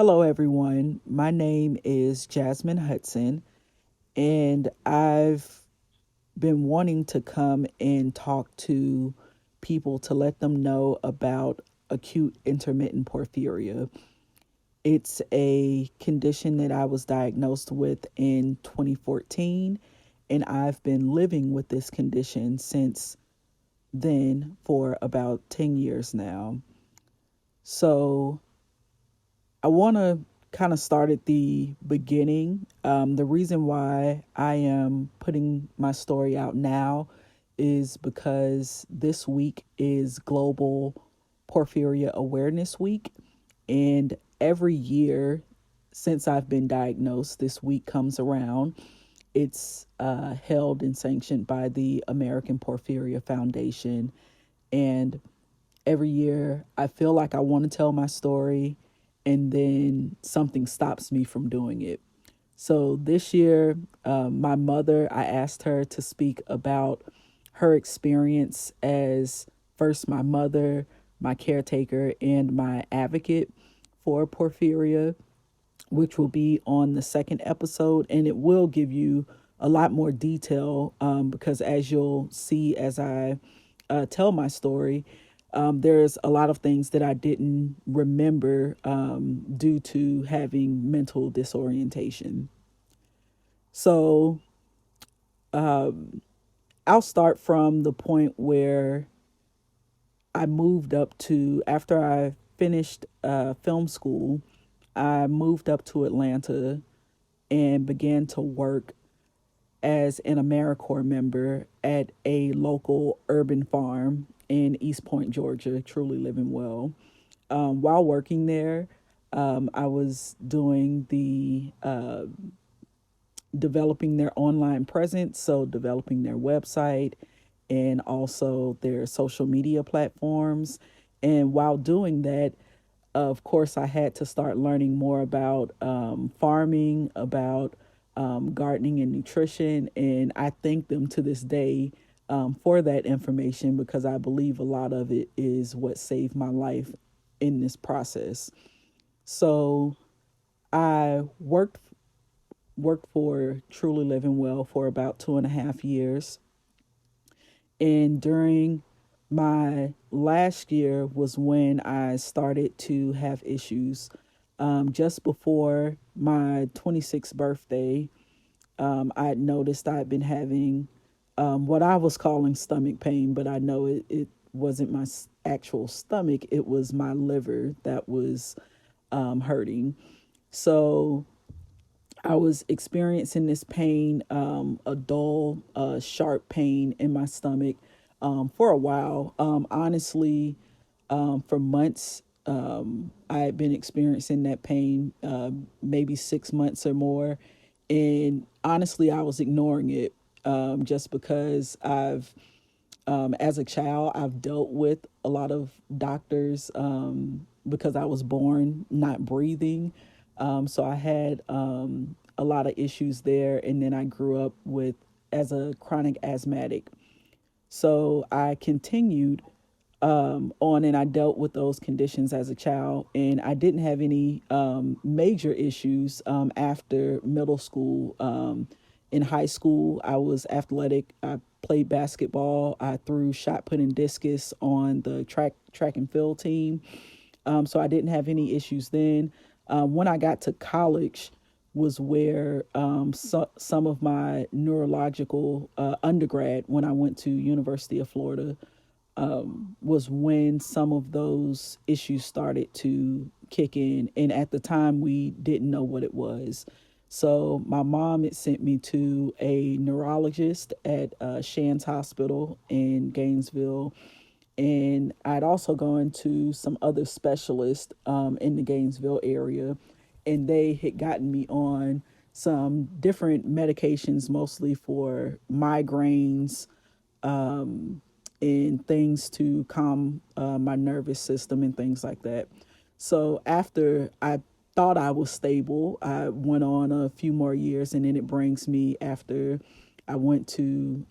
Hello, everyone. My name is Jazmine Hudson, and I've been wanting to come and talk to people to let them know about acute intermittent porphyria. It's a condition that I was diagnosed with in 2014, and I've been living with this condition since then for about 10 years now. So, I want to kind of start at the beginning. The reason why I am putting my story out now is because this week is Global Porphyria Awareness Week. And every year since I've been diagnosed, this week comes around. It's held and sanctioned by the American Porphyria Foundation. And every year I feel like I want to tell my story and then something stops me from doing it. So this year, my mother, I asked her to speak about her experience as first my mother, my caretaker, and my advocate for porphyria, which will be on the second episode. And it will give you a lot more detail because, as you'll see as I tell my story, there's a lot of things that I didn't remember due to having mental disorientation. So I'll start from the point where I moved up to, after I finished film school, I moved up to Atlanta and began to work as an AmeriCorps member at a local urban farm in East Point, Georgia, truly living well. While working there, I was doing the developing their online presence, so developing their website and also their social media platforms. And while doing that, of course, I had to start learning more about farming, about gardening and nutrition. And I thank them to this day for that information because I believe a lot of it is what saved my life in this process. So I worked for Truly Living Well for about 2.5 years. And during my last year was when I started to have issues. Just before my 26th birthday, I had noticed I had been having what I was calling stomach pain, but I know it wasn't my actual stomach, it was my liver that was hurting. So I was experiencing this pain, a dull, sharp pain in my stomach for a while. Honestly, for months, I had been experiencing that pain, maybe 6 months or more. And honestly, I was ignoring it just because as a child, I've dealt with a lot of doctors because I was born not breathing. So I had a lot of issues there. And then I grew up with as a chronic asthmatic. So I continued on and I dealt with those conditions as a child. And I didn't have any major issues after middle school. In high school, I was athletic. I played basketball. I threw shot put and discus on the track and field team. So I didn't have any issues then. When I got to college, was where some of my neurological undergrad when I went to University of Florida was when some of those issues started to kick in. And at the time, we didn't know what it was. So my mom had sent me to a neurologist at Shands Hospital in Gainesville. And I'd also gone to some other specialists in the Gainesville area. And they had gotten me on some different medications, mostly for migraines, and things to calm my nervous system and things like that. So after I thought I was stable, I went on a few more years, and then it brings me after I went to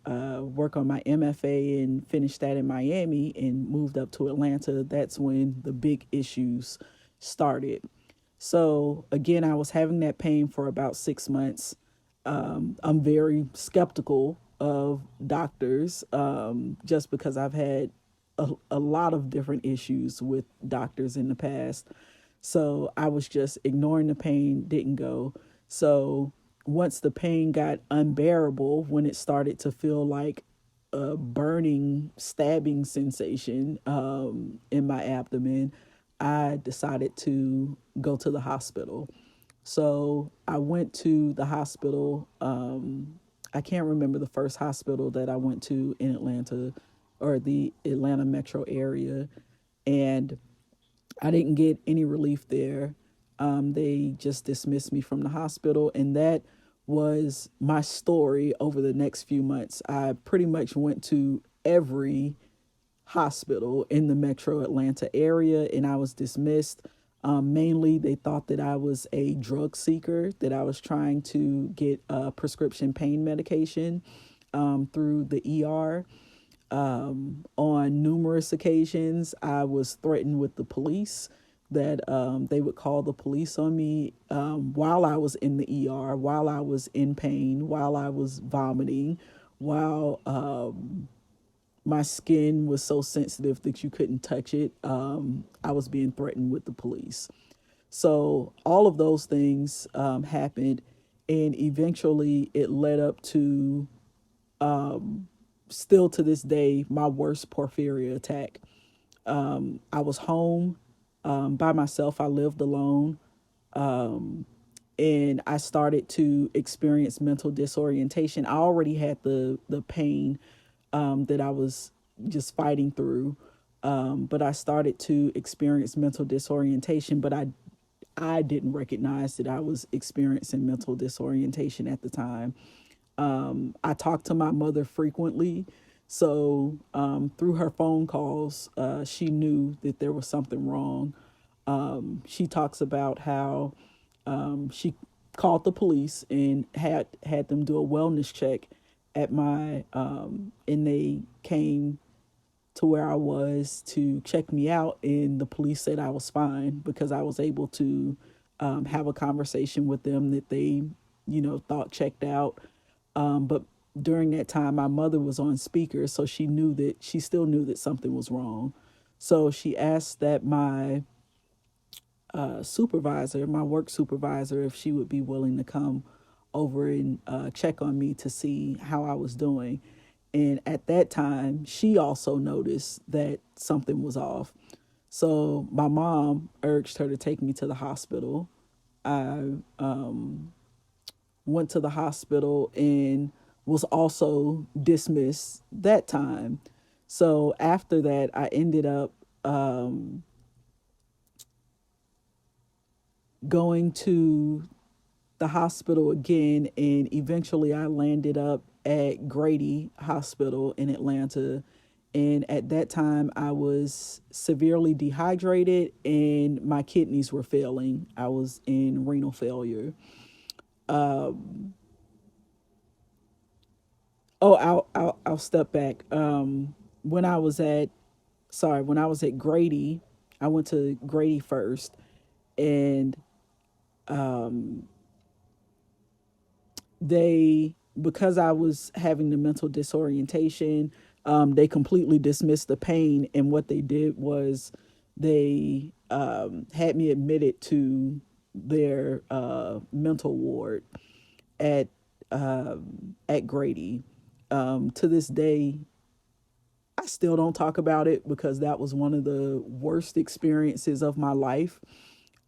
work on my MFA and finished that in Miami and moved up to Atlanta. That's when the big issues started. So again, I was having that pain for about 6 months. I'm very skeptical of doctors, just because I've had a lot of different issues with doctors in the past. So I was just ignoring the pain, didn't go. So once the pain got unbearable, when it started to feel like a burning, stabbing sensation in my abdomen, I decided to go to the hospital. So I went to the hospital. I can't remember the first hospital that I went to in Atlanta or the Atlanta metro area. And I didn't get any relief there. They just dismissed me from the hospital. And that was my story over the next few months. I pretty much went to every hospital in the metro Atlanta area and I was dismissed. Mainly, they thought that I was a drug seeker, that I was trying to get prescription pain medication through the ER. On numerous occasions, I was threatened with the police, that they would call the police on me while I was in the ER, while I was in pain, while I was vomiting, while my skin was so sensitive that you couldn't touch it. I was being threatened with the police. So all of those things happened, and eventually it led up to, still to this day, my worst porphyria attack. I was home by myself. I lived alone, and I started to experience mental disorientation. I already had the pain that I was just fighting through, but I started to experience mental disorientation. But I didn't recognize that I was experiencing mental disorientation at the time. I talked to my mother frequently. So through her phone calls, she knew that there was something wrong. She talks about how she called the police and had them do a wellness check at my, and they came to where I was to check me out, and the police said I was fine because I was able to have a conversation with them that they, thought checked out. But during that time, my mother was on speaker, so she still knew that something was wrong. So she asked that my supervisor, my work supervisor, if she would be willing to come over and check on me to see how I was doing. And at that time, she also noticed that something was off. So my mom urged her to take me to the hospital. I went to the hospital and was also dismissed that time. So after that, I ended up going to the hospital again, and eventually I landed up at Grady Hospital in Atlanta. And at that time, I was severely dehydrated and my kidneys were failing. I was in renal failure. Oh, I'll step back. When I was at when I was at Grady, I went to Grady first, and they, because I was having the mental disorientation, they completely dismissed the pain, and what they did was they had me admitted to their mental ward at at Grady. To this day, I still don't talk about it because that was one of the worst experiences of my life.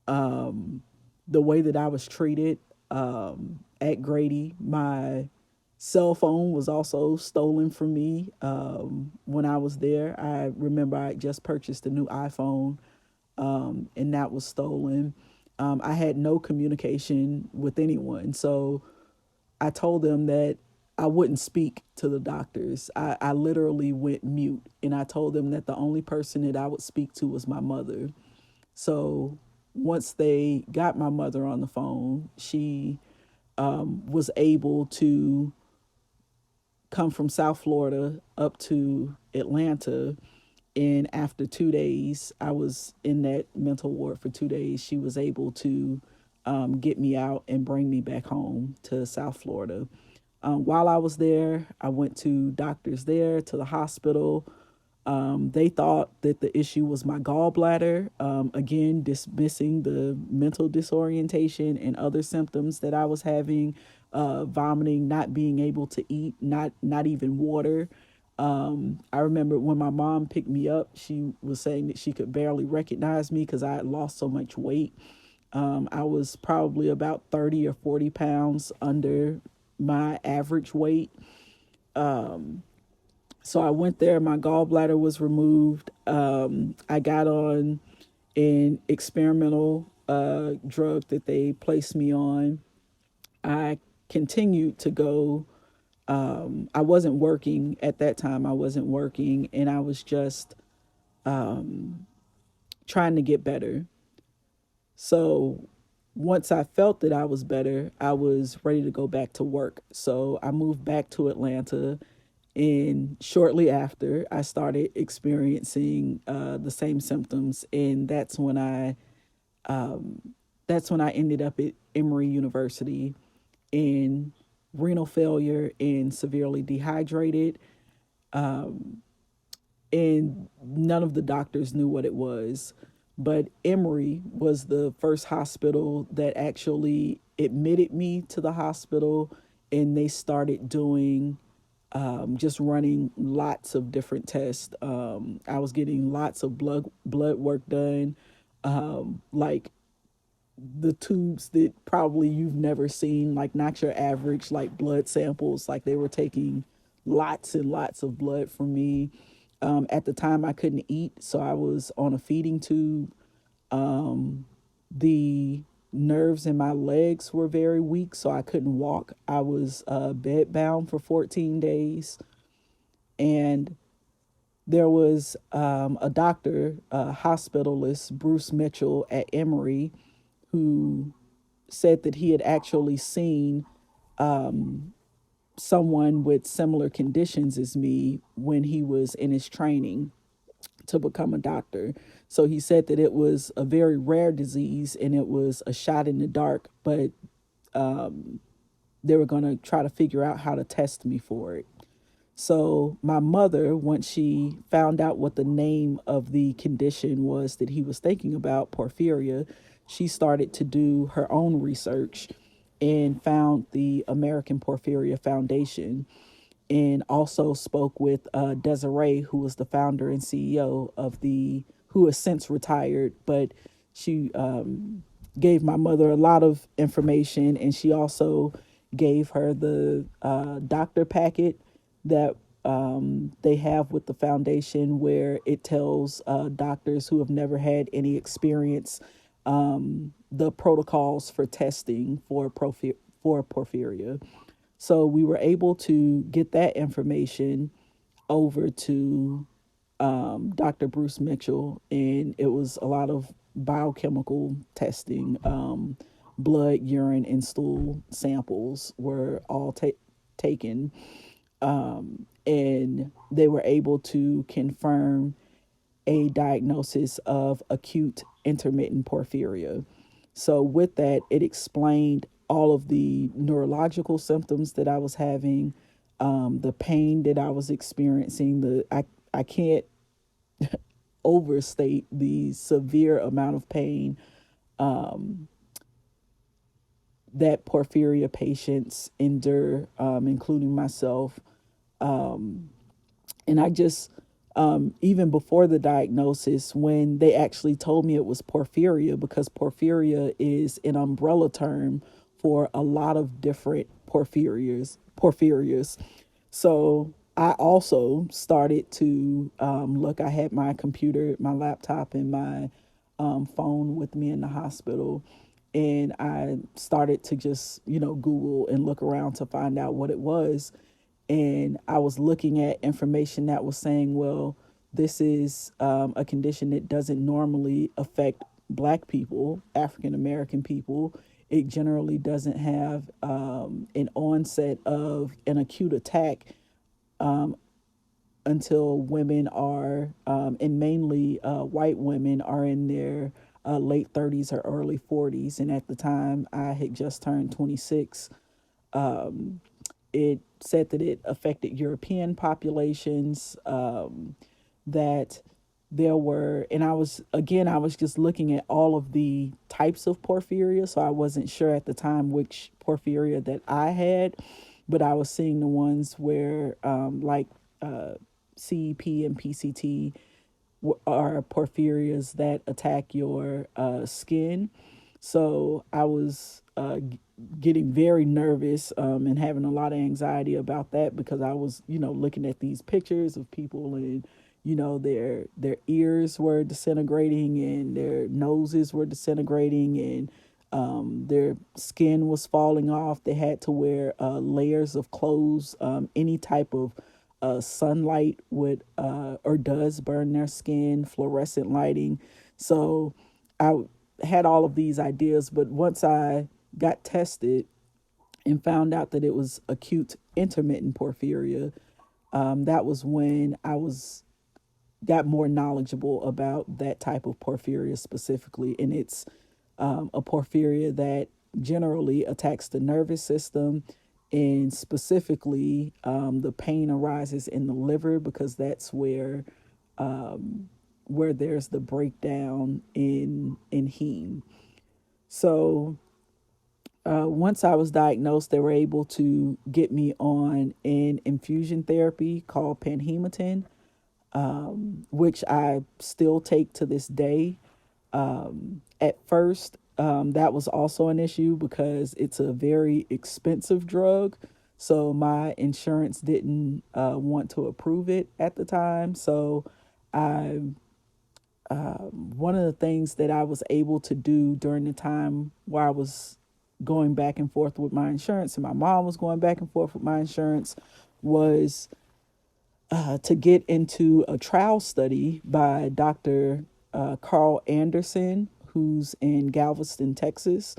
The way that I was treated at Grady, my cell phone was also stolen from me when I was there. I remember I just purchased a new iPhone, and that was stolen. I had no communication with anyone. So I told them that I wouldn't speak to the doctors. I literally went mute, and I told them that the only person that I would speak to was my mother. So once they got my mother on the phone, she was able to come from South Florida up to Atlanta And after 2 days, I was in that mental ward for 2 days. She was able to get me out and bring me back home to South Florida. While I was there, I went to doctors there, to the hospital. They thought that the issue was my gallbladder, again, dismissing the mental disorientation and other symptoms that I was having, vomiting, not being able to eat, not even water. I remember when my mom picked me up, she was saying that she could barely recognize me because I had lost so much weight. I was probably about 30 or 40 pounds under my average weight. So I went there. My gallbladder was removed. I got on an experimental drug that they placed me on. I continued to go. I wasn't working at that time. I wasn't working, and I was just trying to get better. So once I felt that I was better, I was ready to go back to work. So I moved back to Atlanta, and shortly after, I started experiencing the same symptoms, and that's when I ended up at Emory University in renal failure and severely dehydrated. And none of the doctors knew what it was. But Emory was the first hospital that actually admitted me to the hospital, and they started doing just running lots of different tests. I was getting lots of blood work done, like the tubes that probably you've never seen, like not your average like blood samples. Like they were taking lots and lots of blood from me. At the time, I couldn't eat, so I was on a feeding tube. The nerves in my legs were very weak, so I couldn't walk. I was bedbound for 14 days. And there was a doctor, a hospitalist, Bruce Mitchell at Emory, who said that he had actually seen someone with similar conditions as me when he was in his training to become a doctor. So he said that it was a very rare disease and it was a shot in the dark, but they were going to try to figure out how to test me for it. So my mother, once she found out what the name of the condition was that he was thinking about, porphyria, she started to do her own research and found the American Porphyria Foundation, and also spoke with Desiree, who was the founder and CEO of who has since retired, but she gave my mother a lot of information, and she also gave her the doctor packet that they have with the foundation, where it tells doctors who have never had any experience the protocols for testing for porphyria. So we were able to get that information over to Dr. Bruce Mitchell, and it was a lot of biochemical testing. Blood, urine, and stool samples were all taken, and they were able to confirm a diagnosis of acute intermittent porphyria. So, with that, it explained all of the neurological symptoms that I was having, the pain that I was experiencing. I can't overstate the severe amount of pain that porphyria patients endure, including myself. And I just, even before the diagnosis, when they actually told me it was porphyria, because porphyria is an umbrella term for a lot of different porphyrias. So I also started to look. I had my computer, my laptop, and my phone with me in the hospital. And I started to just, Google and look around to find out what it was. And I was looking at information that was saying, well, this is a condition that doesn't normally affect Black people, African American people. It generally doesn't have an onset of an acute attack until women are, and mainly white women, are in their late 30s or early 40s. And at the time, I had just turned 26. It said that it affected European populations, that there were, and I was just looking at all of the types of porphyria, so I wasn't sure at the time which porphyria that I had, but I was seeing the ones where, like CEP and PCT are porphyrias that attack your skin. So I was getting very nervous, and having a lot of anxiety about that, because I was, looking at these pictures of people, and their ears were disintegrating and their noses were disintegrating, and their skin was falling off. They had to wear layers of clothes. Any type of sunlight would or does burn their skin, fluorescent lighting. So I had all of these ideas, but once I got tested and found out that it was acute intermittent porphyria, that was when I was got more knowledgeable about that type of porphyria specifically. And it's a porphyria that generally attacks the nervous system, and specifically the pain arises in the liver, because that's where there's the breakdown in heme. So once I was diagnosed, they were able to get me on an infusion therapy called panhematin, which I still take to this day. At first, that was also an issue because it's a very expensive drug. So my insurance didn't want to approve it at the time. So I one of the things that I was able to do during the time where I was going back and forth with my insurance, and my mom was going back and forth with my insurance, was to get into a trial study by Dr. Carl Anderson, who's in Galveston, Texas.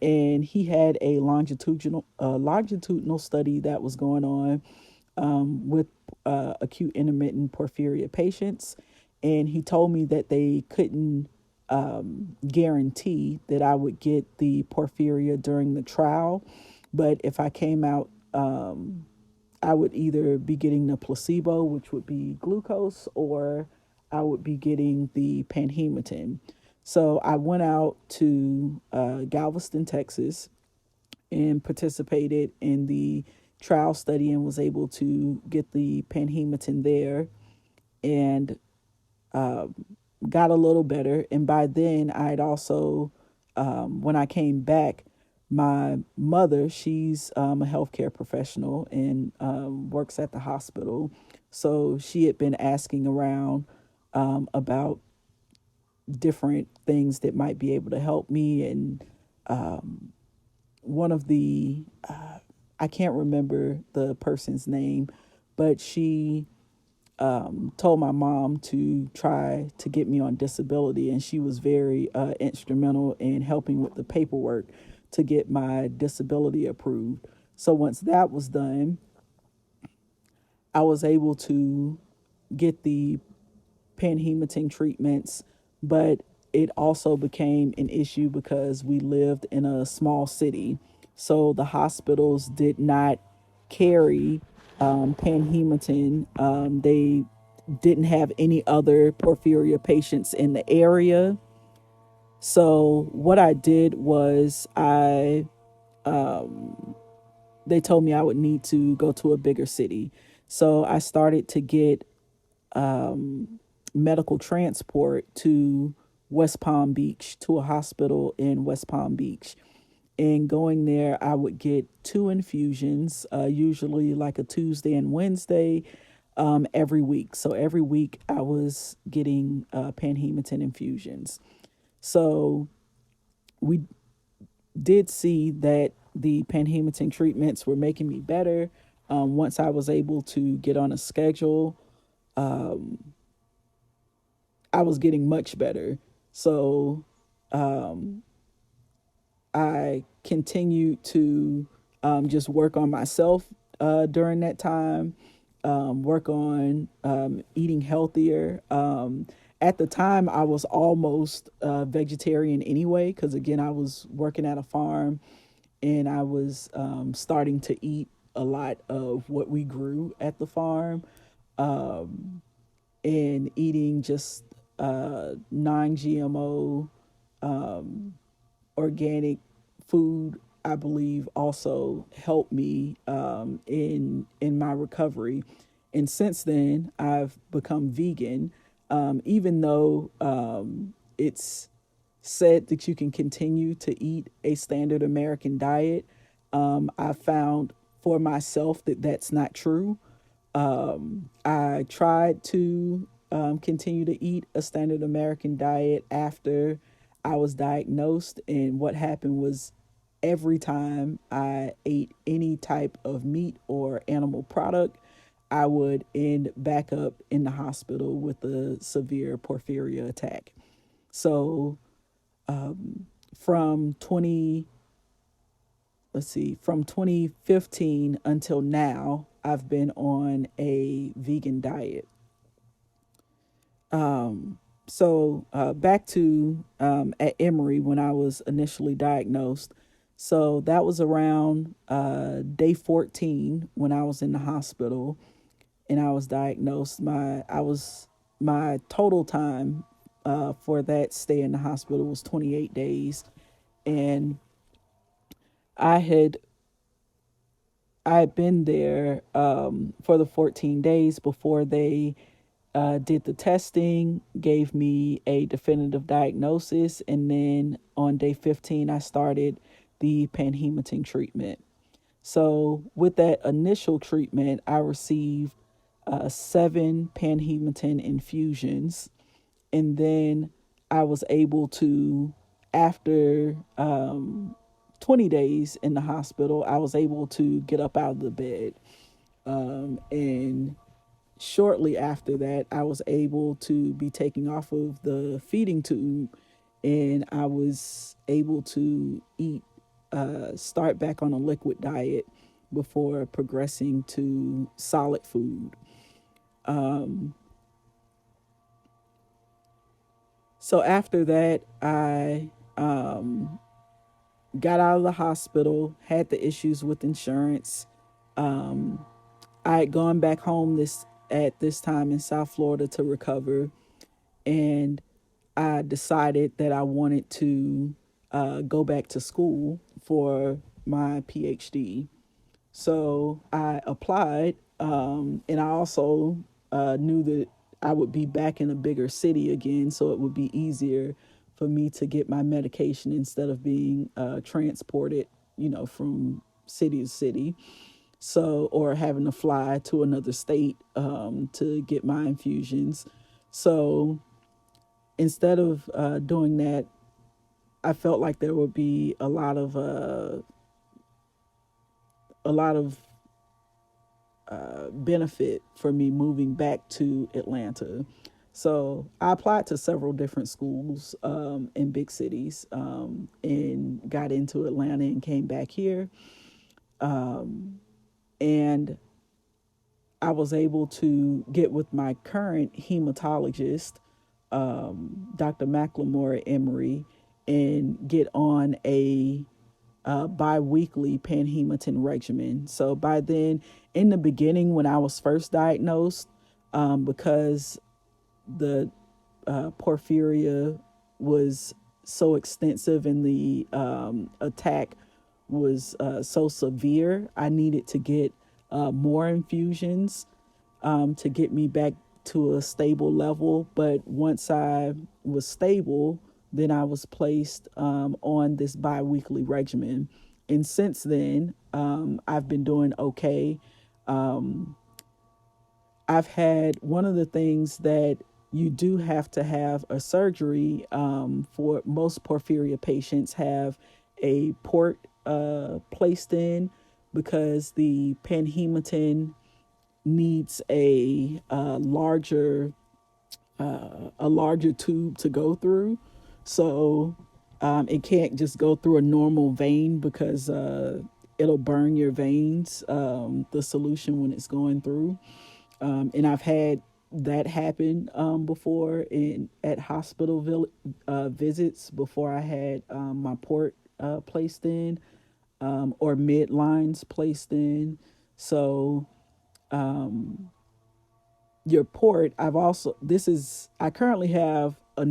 And he had a longitudinal study that was going on with acute intermittent porphyria patients. And he told me that they couldn't guarantee that I would get the porphyria during the trial. But if I came out, I would either be getting the placebo, which would be glucose, or I would be getting the panhematin. So I went out to Galveston, Texas, and participated in the trial study and was able to get the panhematin there, and got a little better. And by then, I had also, when I came back, my mother, she's a healthcare professional and works at the hospital. So she had been asking around about different things that might be able to help me. And one of the, I can't remember the person's name, but she told my mom to try to get me on disability, and she was very instrumental in helping with the paperwork to get my disability approved. So once that was done, I was able to get the panhematin treatments, but it also became an issue because we lived in a small city. So the hospitals did not carry panhematin. They didn't have any other porphyria patients in the area. So what I did was they told me I would need to go to a bigger city. So I started to get medical transport to West Palm Beach, to a hospital in West Palm Beach. And going there, I would get two infusions, usually like a Tuesday and Wednesday, every week. So every week I was getting panhematin infusions. So we did see that the panhematin treatments were making me better. Once I was able to get on a schedule, I was getting much better. So I continued to just work on myself during that time. work on eating healthier. At the time, I was almost vegetarian anyway, because again, I was working at a farm and I was starting to eat a lot of what we grew at the farm, and eating just non GMO organic food. I believe also helped me in my recovery, and since then I've become vegan. Even though it's said that you can continue to eat a standard American diet, I found for myself that that's not true. I tried to continue to eat a standard American diet after I was diagnosed, and what happened was every time I ate any type of meat or animal product, I would end back up in the hospital with a severe porphyria attack. So from 20 let's see, from 2015 until now, I've been on a vegan diet. So back to at Emory when I was initially diagnosed. So that was around day 14 when I was in the hospital and I was diagnosed. My total time for that stay in the hospital was 28 days, and I had I had been there for the 14 days before they did the testing, gave me a definitive diagnosis, and then on day 15, I started the panhematin treatment. So, with that initial treatment, I received 7 panhematin infusions, and then I was able to, after 20 days in the hospital, I was able to get up out of the bed. And shortly after that, I was able to be taken off of the feeding tube, and I was able to start back on a liquid diet before progressing to solid food. So after that, I got out of the hospital, had the issues with insurance. I had gone back home this at this time in South Florida to recover, and I decided that I wanted to go back to school for my PhD. So I applied, and I also knew that I would be back in a bigger city again, so it would be easier for me to get my medication instead of being transported, from city to city. So, or having to fly to another state to get my infusions. So, instead of doing that, I felt like there would be a lot of benefit for me moving back to Atlanta. So I applied to several different schools in big cities, and got into Atlanta and came back here. And I was able to get with my current hematologist, Dr. McLemore at Emory, and get on a bi-weekly panhematin regimen. So by then, in the beginning, when I was first diagnosed, because the porphyria was so extensive and the attack was so severe, I needed to get more infusions to get me back to a stable level. But once I was stable, then I was placed on this bi-weekly regimen. And since then, I've been doing okay. I've had one of the things that you do have to have a surgery for most porphyria patients have a port placed in because the panhematin needs a larger tube to go through. So it can't just go through a normal vein because it'll burn your veins, the solution when it's going through. And I've had that happen before in at visits before I had my port placed in, or midlines placed in. So your port, I currently have a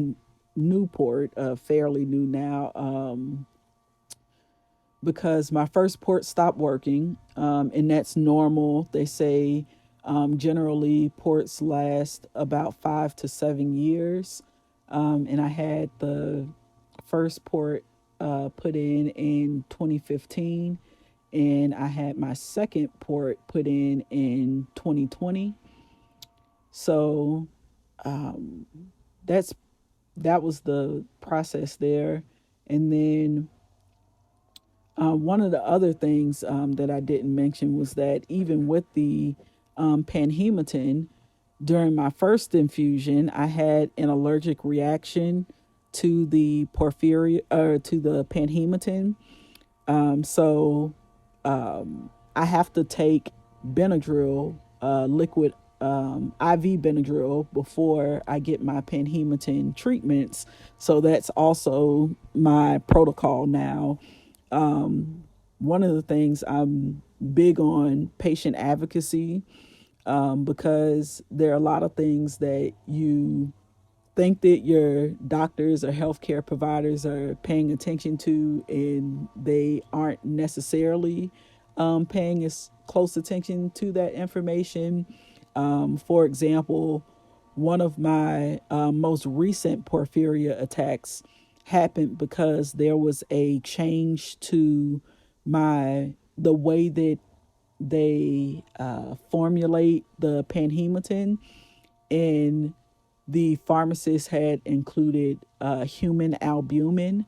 new port, fairly new now, because my first port stopped working, and that's normal. They say generally ports last about 5 to 7 years, and I had the first port put in 2015, and I had my second port put in 2020. So that's that was the process there, and then one of the other things that I didn't mention was that even with the panhematin, during my first infusion, I had an allergic reaction to the porphyria or to the panhematin. So I have to take Benadryl, liquid IV Benadryl, before I get my panhematin treatments. So that's also my protocol now. One of the things I'm big on patient advocacy, because there are a lot of things that you think that your doctors or healthcare providers are paying attention to, and they aren't necessarily paying as close attention to that information. For example, one of my most recent porphyria attacks happened because there was a change to the way that they formulate the panhematin, and the pharmacist had included human albumin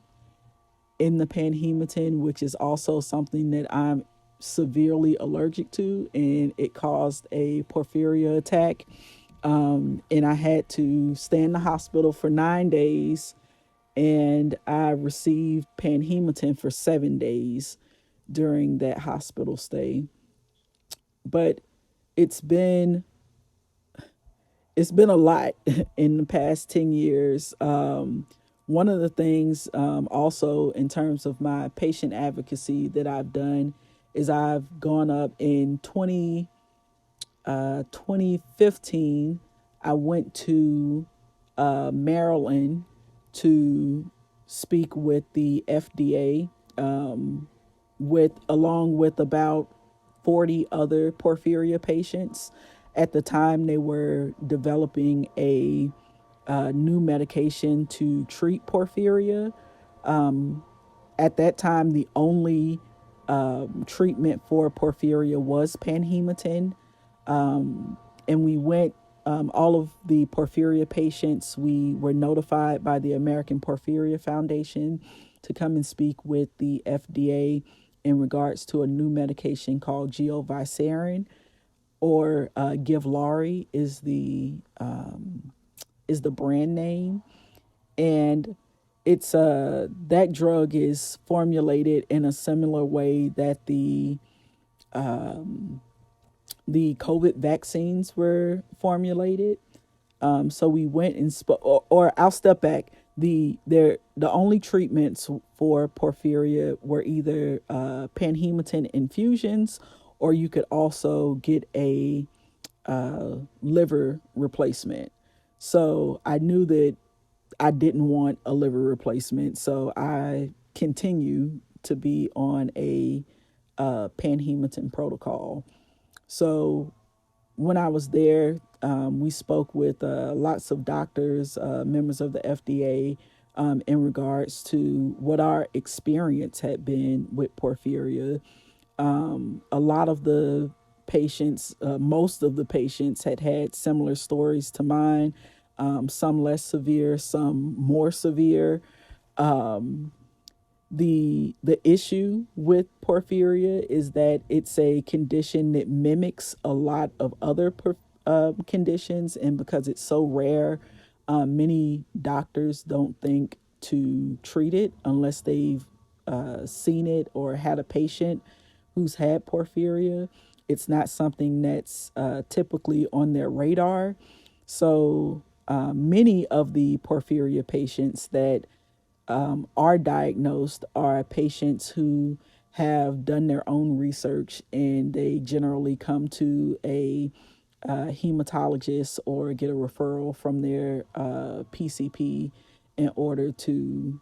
in the panhematin, which is also something that I'm severely allergic to, and it caused a porphyria attack. And I had to stay in the hospital for 9 days, and I received panhematin for 7 days during that hospital stay. But it's been it's been a lot in the past 10 years. One of the things, also in terms of my patient advocacy that I've done, is I've gone up in 2015. I went to Maryland to speak with the FDA, along with about 40 other porphyria patients. At the time, they were developing a new medication to treat porphyria. At that time, the only treatment for porphyria was panhematin. And we went, all of the porphyria patients, we were notified by the American Porphyria Foundation to come and speak with the FDA in regards to a new medication called geovicerin, or Givlari is the brand name. And it's that drug is formulated in a similar way that the COVID vaccines were formulated. So we went and or I'll step back. The only treatments for porphyria were either panhematin infusions, or you could also get a liver replacement. So I knew that I didn't want a liver replacement, so I continue to be on a panhematin protocol. So when I was there, we spoke with lots of doctors, members of the FDA, in regards to what our experience had been with porphyria. A lot of the patients, most of the patients, had similar stories to mine. Some less severe, some more severe. The issue with porphyria is that it's a condition that mimics a lot of other conditions, and because it's so rare, many doctors don't think to treat it unless they've seen it or had a patient who's had porphyria. It's not something that's typically on their radar. So many of the porphyria patients that are diagnosed are patients who have done their own research, and they generally come to a hematologist or get a referral from their PCP in order to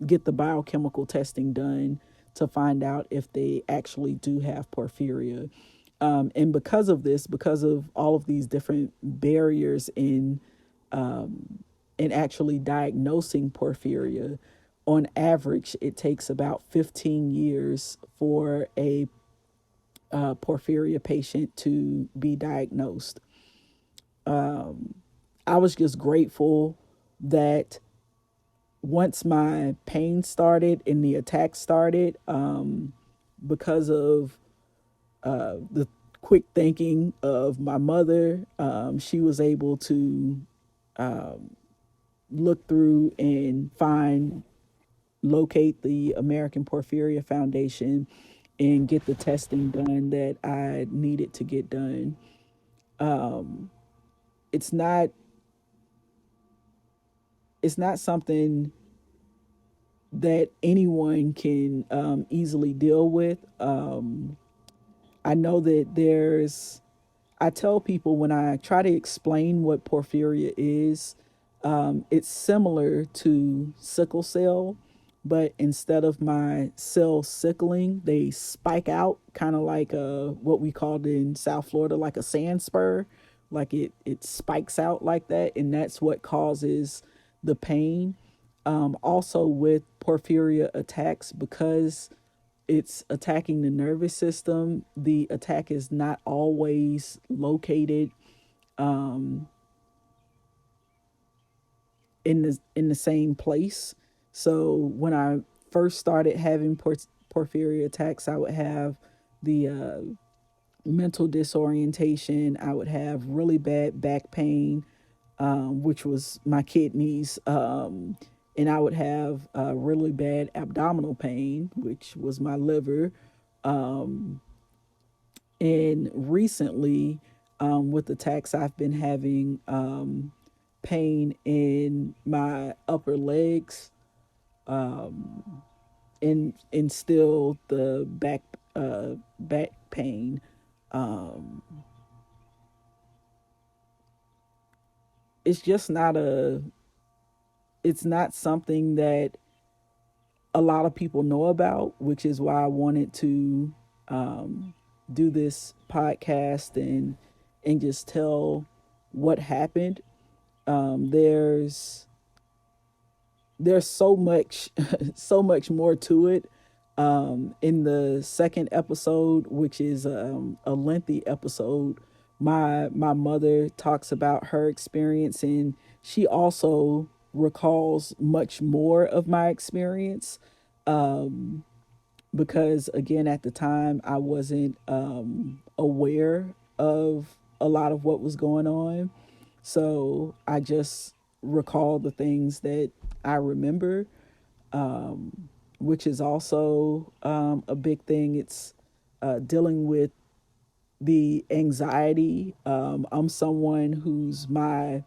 get the biochemical testing done to find out if they actually do have porphyria. And because of this, because of all of these different barriers in actually diagnosing porphyria, on average, it takes about 15 years for a porphyria patient to be diagnosed. I was just grateful that once my pain started and the attack started, because of the quick thinking of my mother, she was able to look through and locate the American Porphyria Foundation and get the testing done that I needed to get done. It's not it's not something that anyone can easily deal with. I know that I tell people when I try to explain what porphyria is, it's similar to sickle cell, but instead of my cells sickling, they spike out, kind of like what we called in South Florida, like a sand spur. Like it spikes out like that, and that's what causes the pain. Also, with porphyria attacks, because it's attacking the nervous system, the attack is not always located in the same place. So when I first started having porphyria attacks, I would have the mental disorientation. I would have really bad back pain, which was my kidneys. And I would have really bad abdominal pain, which was my liver. And recently, with attacks, I've been having pain in my upper legs, and still the back pain. It's just not a it's not something that a lot of people know about, which is why I wanted to do this podcast and just tell what happened. There's so much so much more to it. In the second episode, which is a lengthy episode, my mother talks about her experience, and she also recalls much more of my experience, because again, at the time I wasn't aware of a lot of what was going on. So I just recall the things that I remember, which is also a big thing. It's dealing with the anxiety. I'm someone whose my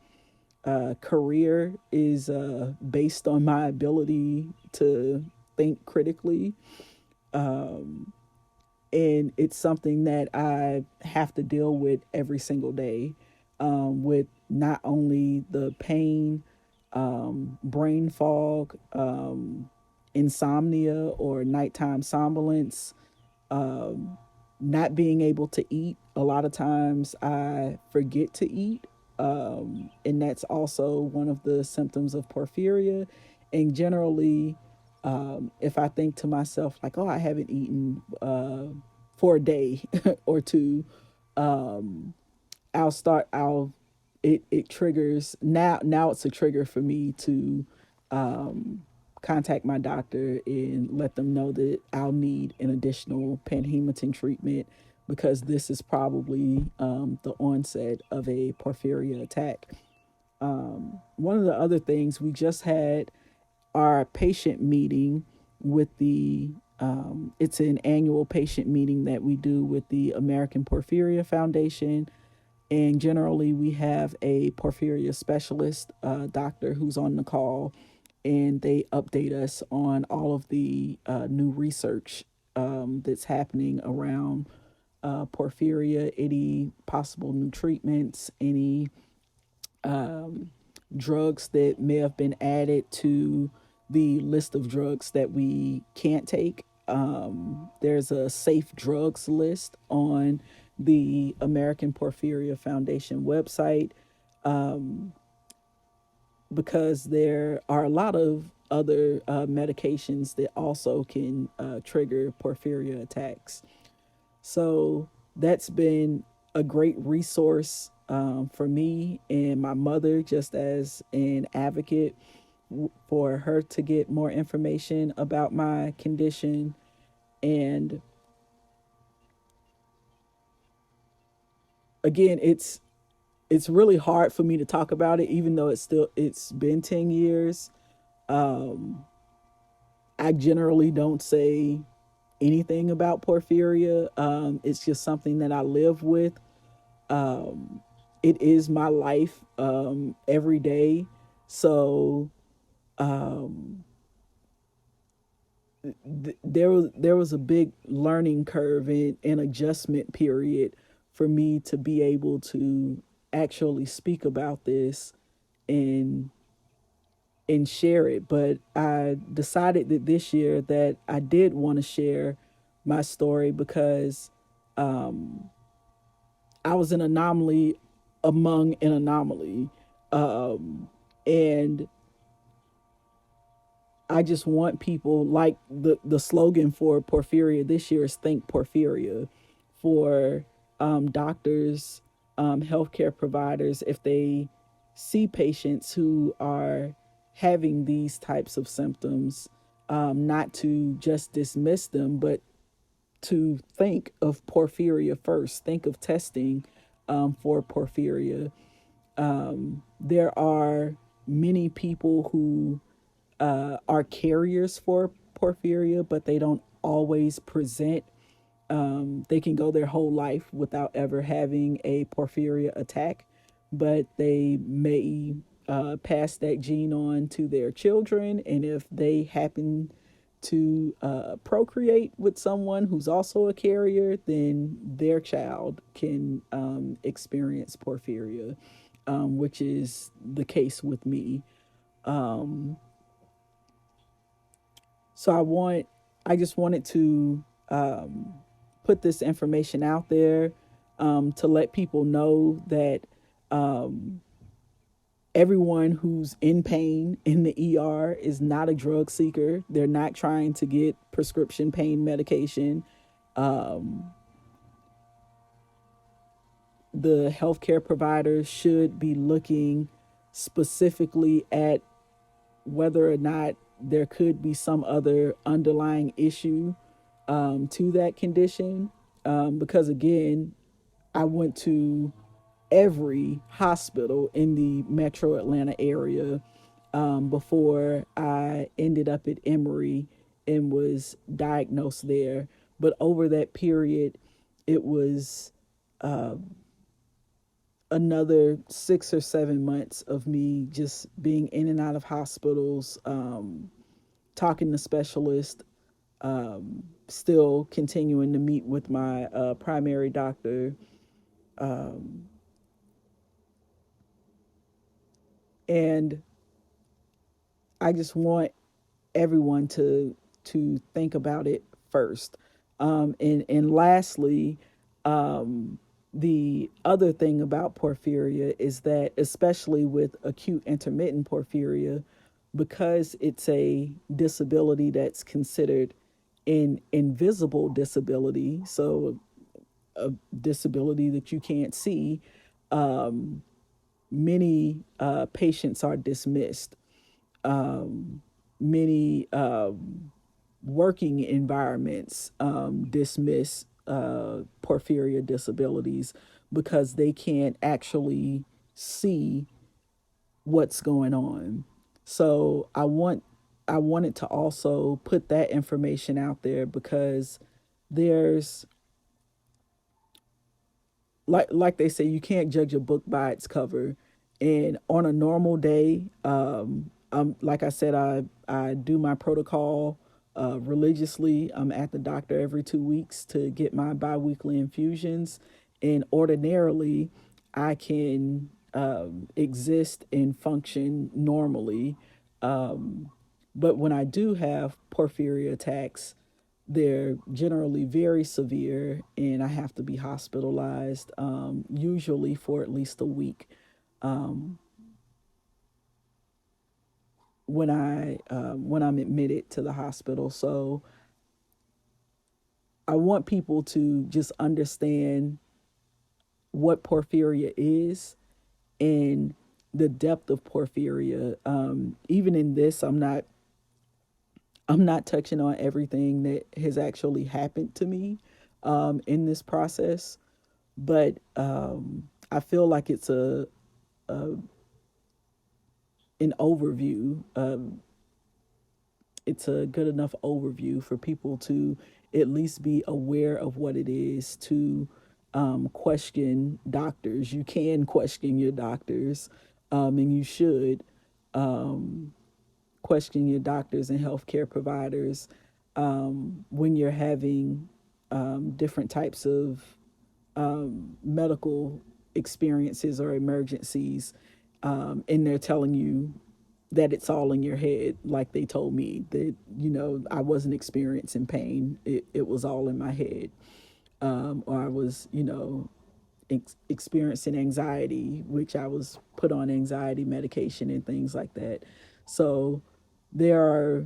career is based on my ability to think critically. And it's something that I have to deal with every single day, with not only the pain, brain fog, insomnia or nighttime somnolence, not being able to eat. A lot of times I forget to eat. And that's also one of the symptoms of porphyria. And generally, if I think to myself, like, oh, I haven't eaten for a day or two, I'll start, I'll, it triggers, now it's a trigger for me to contact my doctor and let them know that I'll need an additional panhematin treatment, because this is probably the onset of a porphyria attack. One of the other things, we just had our patient meeting with the It's an annual patient meeting that we do with the American Porphyria Foundation. And generally, we have a porphyria specialist, doctor, who's on the call, and they update us on all of the new research that's happening around porphyria, any possible new treatments, any drugs that may have been added to the list of drugs that we can't take. There's a safe drugs list on the American Porphyria Foundation website, because there are a lot of other medications that also can trigger porphyria attacks. So that's been a great resource for me and my mother, just as an advocate, for her to get more information about my condition. And again, it's really hard for me to talk about it, even though it's been 10 years. I generally don't say anything about porphyria. It's just something that I live with. It is my life every day. So there was a big learning curve and adjustment period for me to be able to actually speak about this and share it. But I decided that this year that I did want to share my story, because I was an anomaly among an anomaly. And I just want people, like the slogan for Porphyria this year is Think Porphyria, for doctors, healthcare providers, if they see patients who are having these types of symptoms, not to just dismiss them, but to think of porphyria first, think of testing for porphyria. There are many people who are carriers for porphyria, but they don't always present. They can go their whole life without ever having a porphyria attack, but they may pass that gene on to their children. And if they happen to procreate with someone who's also a carrier, then their child can experience porphyria, which is the case with me. So I just wanted to put this information out there, to let people know that everyone who's in pain in the ER is not a drug seeker. They're not trying to get prescription pain medication. The healthcare providers should be looking specifically at whether or not there could be some other underlying issue to that condition. Because again, I went to every hospital in the metro Atlanta area before I ended up at Emory and was diagnosed there. But over that period, it was another 6 or 7 months of me just being in and out of hospitals, talking to specialists, still continuing to meet with my primary doctor. And I just want everyone to think about it first. And lastly, the other thing about porphyria is that, especially with acute intermittent porphyria, because it's a disability that's considered an invisible disability, so a disability that you can't see, many patients are dismissed. Many working environments dismiss porphyria disabilities because they can't actually see what's going on. So I want I wanted to also put that information out there because there's, like they say, you can't judge a book by its cover. And on a normal day, like I said, I do my protocol religiously. I'm at the doctor every 2 weeks to get my biweekly infusions, and ordinarily, I can exist and function normally. But when I do have porphyria attacks, they're generally very severe, and I have to be hospitalized, usually for at least a week when I'm admitted to the hospital. So I want people to just understand what porphyria is and the depth of porphyria. Even in this, I'm not touching on everything that has actually happened to me in this process, but I feel like it's an overview. It's a good enough overview for people to at least be aware of what it is to question doctors. You can question your doctors, and you should question your doctors and healthcare providers when you're having different types of medical experiences or emergencies, and they're telling you that it's all in your head, like they told me that, I wasn't experiencing pain. It was all in my head. Or I was, experiencing anxiety, which I was put on anxiety medication and things like that. So there are,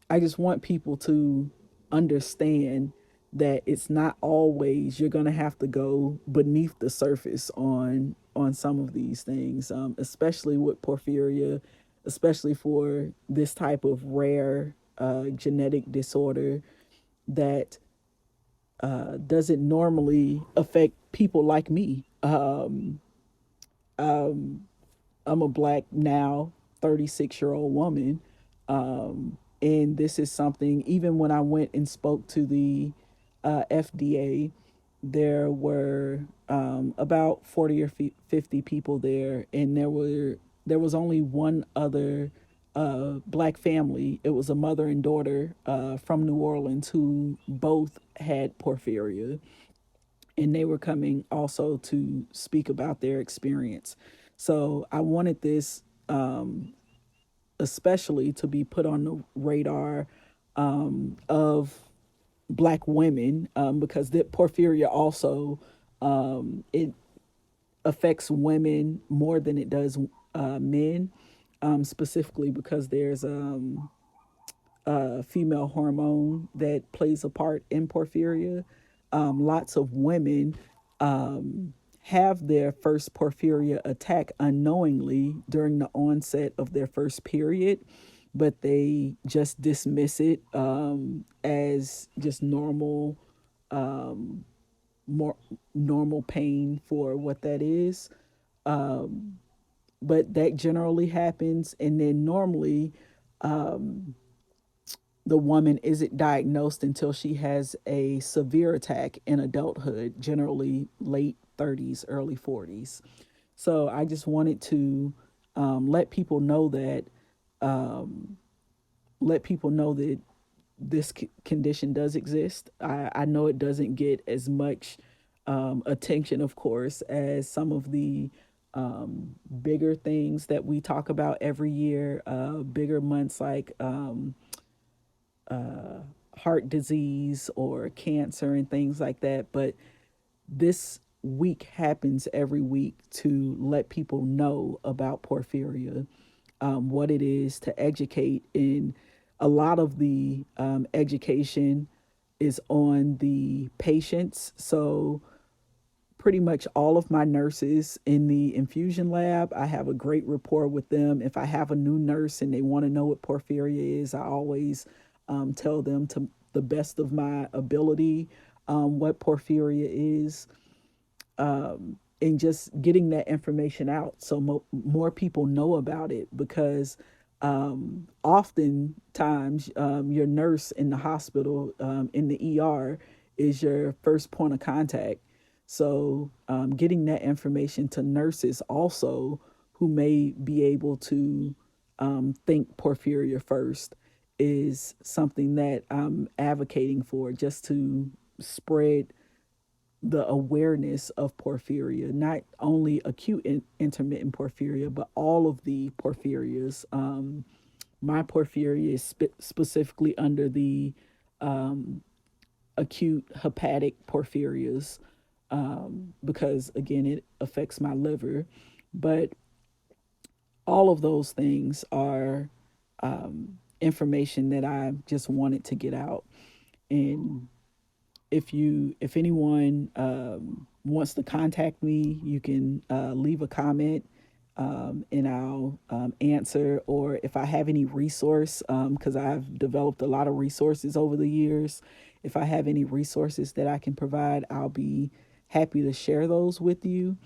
I just want people to understand that it's not always you're going to have to go beneath the surface on some of these things, especially with porphyria, especially for this type of rare genetic disorder that doesn't normally affect people like me. I'm a black now 36-year-old woman. And this is something, even when I went and spoke to the FDA, there were about 40 or 50 people there, and there was only one other black family. It was a mother and daughter from New Orleans who both had porphyria, and they were coming also to speak about their experience. So I wanted this especially to be put on the radar of black women, because the porphyria also it affects women more than it does men, specifically because there's a female hormone that plays a part in porphyria. Lots of women have their first porphyria attack unknowingly during the onset of their first period, but they just dismiss it as just more normal pain for what that is. But that generally happens, and then normally the woman isn't diagnosed until she has a severe attack in adulthood, generally late 30s, early 40s. So I just wanted to let people know that, let people know that this condition does exist. I know it doesn't get as much attention, of course, as some of the bigger things that we talk about every year, bigger months like heart disease or cancer and things like that. But this week happens every week to let people know about porphyria, what it is, to educate. And a lot of the education is on the patients. So pretty much all of my nurses in the infusion lab, I have a great rapport with them. If I have a new nurse and they want to know what porphyria is, I always tell them to the best of my ability what porphyria is, and just getting that information out so more people know about it, because Oftentimes, your nurse in the hospital, in the ER, is your first point of contact. So, getting that information to nurses also who may be able to think porphyria first is something that I'm advocating for, just to spread the awareness of porphyria, not only intermittent porphyria, but all of the porphyrias. My porphyria is specifically under the acute hepatic porphyrias, because, again, it affects my liver. But all of those things are information that I just wanted to get out. And if anyone wants to contact me, you can leave a comment, and I'll answer. Or if I have any resource, because I've developed a lot of resources over the years, if I have any resources that I can provide, I'll be happy to share those with you.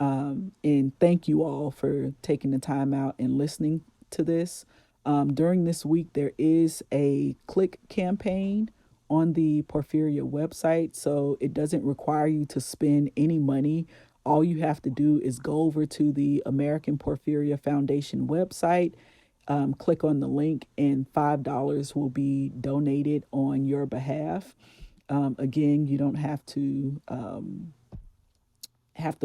And thank you all for taking the time out and listening to this. During this week, there is a click campaign on the Porphyria website, so it doesn't require you to spend any money. All you have to do is go over to the American Porphyria Foundation website, click on the link, and $5 will be donated on your behalf. Again, you don't have to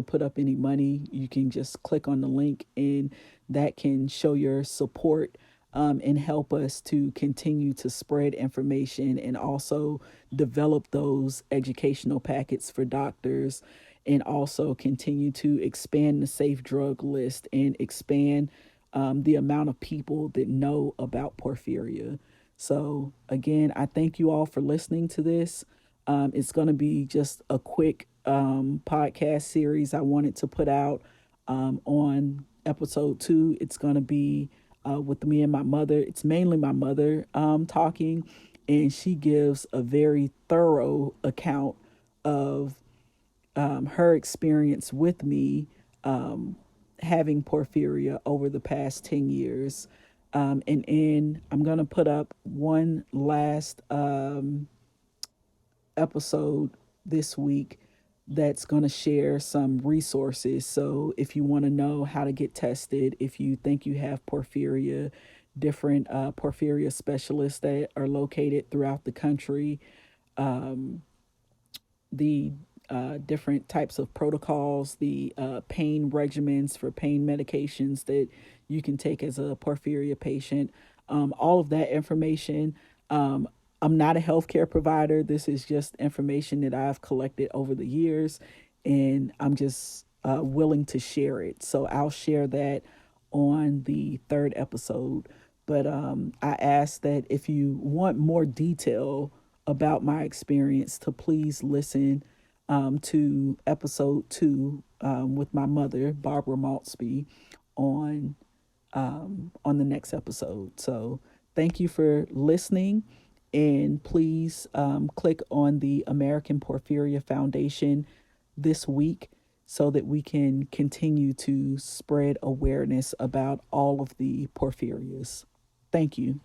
put up any money. You can just click on the link, and that can show your support, and help us to continue to spread information and also develop those educational packets for doctors, and also continue to expand the safe drug list and expand the amount of people that know about porphyria. So, again, I thank you all for listening to this. It's going to be just a quick podcast series I wanted to put out. On episode 2, it's going to be with me and my mother. It's mainly my mother talking, and she gives a very thorough account of her experience with me having porphyria over the past 10 years. And I'm going to put up one last episode this week that's going to share some resources. So if you want to know how to get tested, if you think you have porphyria, different porphyria specialists that are located throughout the country, the different types of protocols, the pain regimens for pain medications that you can take as a porphyria patient, all of that information. I'm not a healthcare provider. This is just information that I've collected over the years, and I'm just willing to share it. So I'll share that on the third episode. But I ask that if you want more detail about my experience, to please listen to episode 2 with my mother, Barbara Maltsby, on on the next episode. So thank you for listening, and please click on the American Porphyria Foundation this week so that we can continue to spread awareness about all of the porphyrias. Thank you.